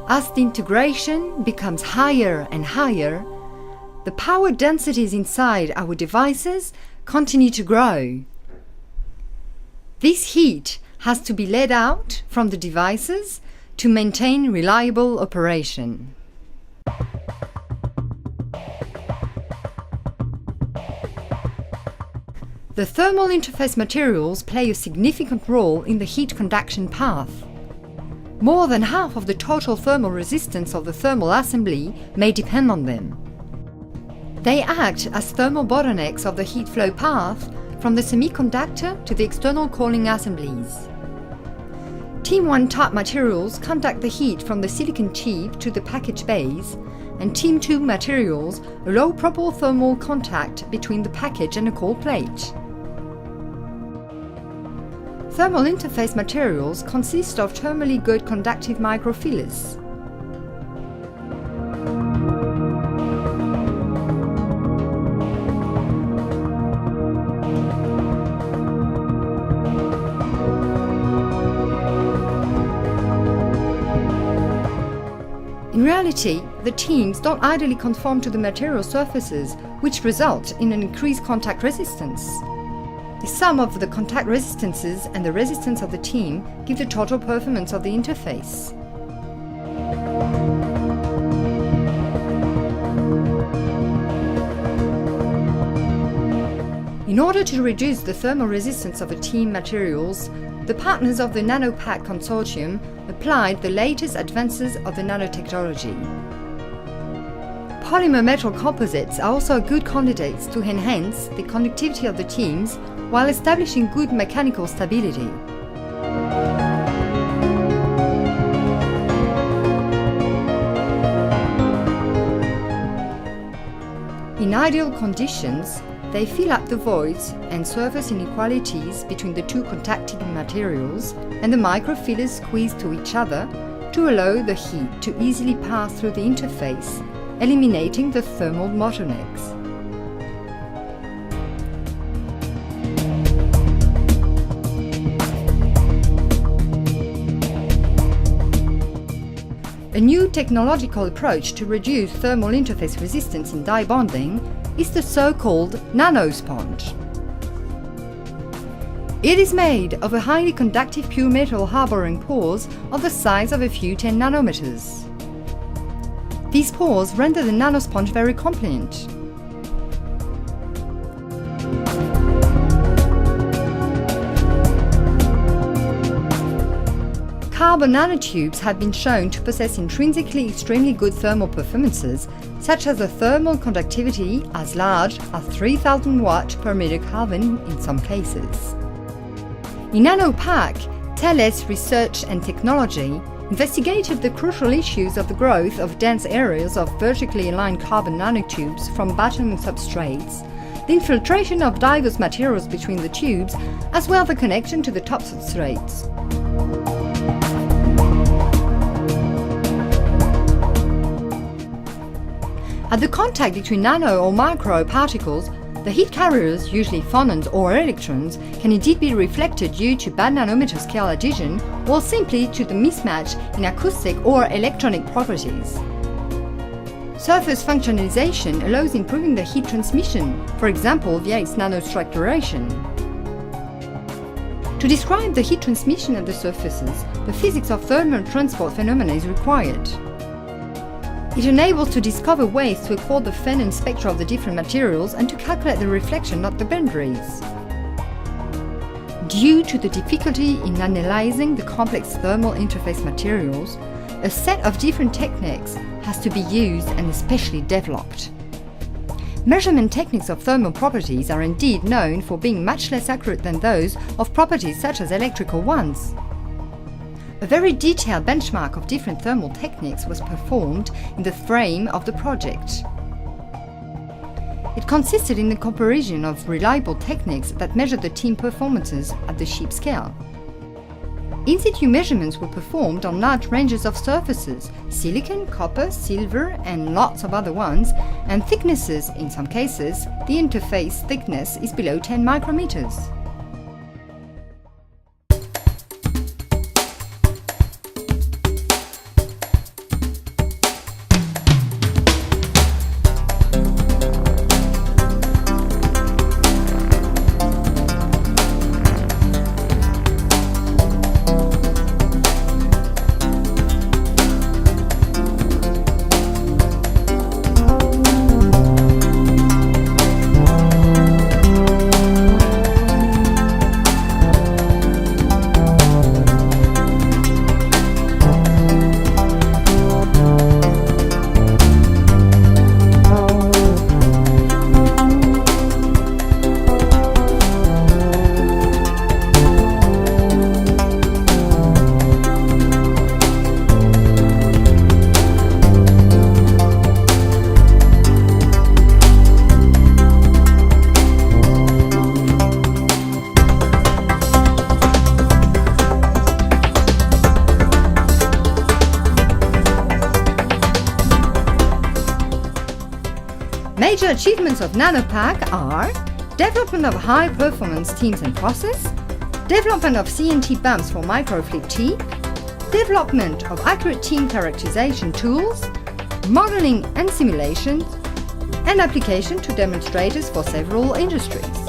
As the integration becomes higher and higher, the power densities inside our devices continue to grow. This heat has to be let out from the devices to maintain reliable operation. The thermal interface materials play a significant role in the heat conduction path. More than half of the total thermal resistance of the thermal assembly may depend on them. They act as thermal bottlenecks of the heat flow path from the semiconductor to the external cooling assemblies. Team 1 type materials conduct the heat from the silicon chip to the package base, and Team 2 materials allow proper thermal contact between the package and a cold plate. Thermal interface materials consist of thermally good conductive microfillers. In reality, the teams don't ideally conform to the material surfaces, which result in an increased contact resistance. The sum of the contact resistances and the resistance of the team give the total performance of the interface. In order to reduce the thermal resistance of the team materials, the partners of the nanopack consortium applied the latest advances of the nanotechnology. Polymer metal composites are also good candidates to enhance the conductivity of the teams while establishing good mechanical stability. In ideal conditions, they fill up the voids and surface inequalities between the two contacting materials, and the microfillers squeeze to each other to allow the heat to easily pass through the interface, eliminating the thermal bottlenecks. A new technological approach to reduce thermal interface resistance in die bonding is the so-called nanosponge. It is made of a highly conductive pure metal harboring pores of the size of a few 10 nanometers. These pores render the nanosponge very compliant. Carbon nanotubes have been shown to possess intrinsically extremely good thermal performances, such as a thermal conductivity as large as 3000 watt per meter Kelvin in some cases. In nanopack, Thales Research and Technology investigated the crucial issues of the growth of dense areas of vertically aligned carbon nanotubes from bottom substrates, the infiltration of diverse materials between the tubes, as well as the connection to the top substrates. At the contact between nano or micro particles, the heat carriers, usually phonons or electrons, can indeed be reflected due to bad nanometer scale adhesion or simply to the mismatch in acoustic or electronic properties. Surface functionalization allows improving the heat transmission, for example via its nanostructuration. To describe the heat transmission at the surfaces, the physics of thermal transport phenomena is required. It enables to discover ways to accord the phenon spectra of the different materials and to calculate the reflection at the boundaries. Due to the difficulty in analyzing the complex thermal interface materials, a set of different techniques has to be used and especially developed. Measurement techniques of thermal properties are indeed known for being much less accurate than those of properties such as electrical ones. A very detailed benchmark of different thermal techniques was performed in the frame of the project. It consisted in the comparison of reliable techniques that measured the team performances at the ship scale. In situ measurements were performed on large ranges of surfaces, silicon, copper, silver, and lots of other ones, and thicknesses. In some cases, the interface thickness is below 10 micrometers. Major achievements of nanopack are development of high-performance teams and process, development of CNT bumps for microflip T, development of accurate team characterization tools, modeling and simulations, and application to demonstrators for several industries.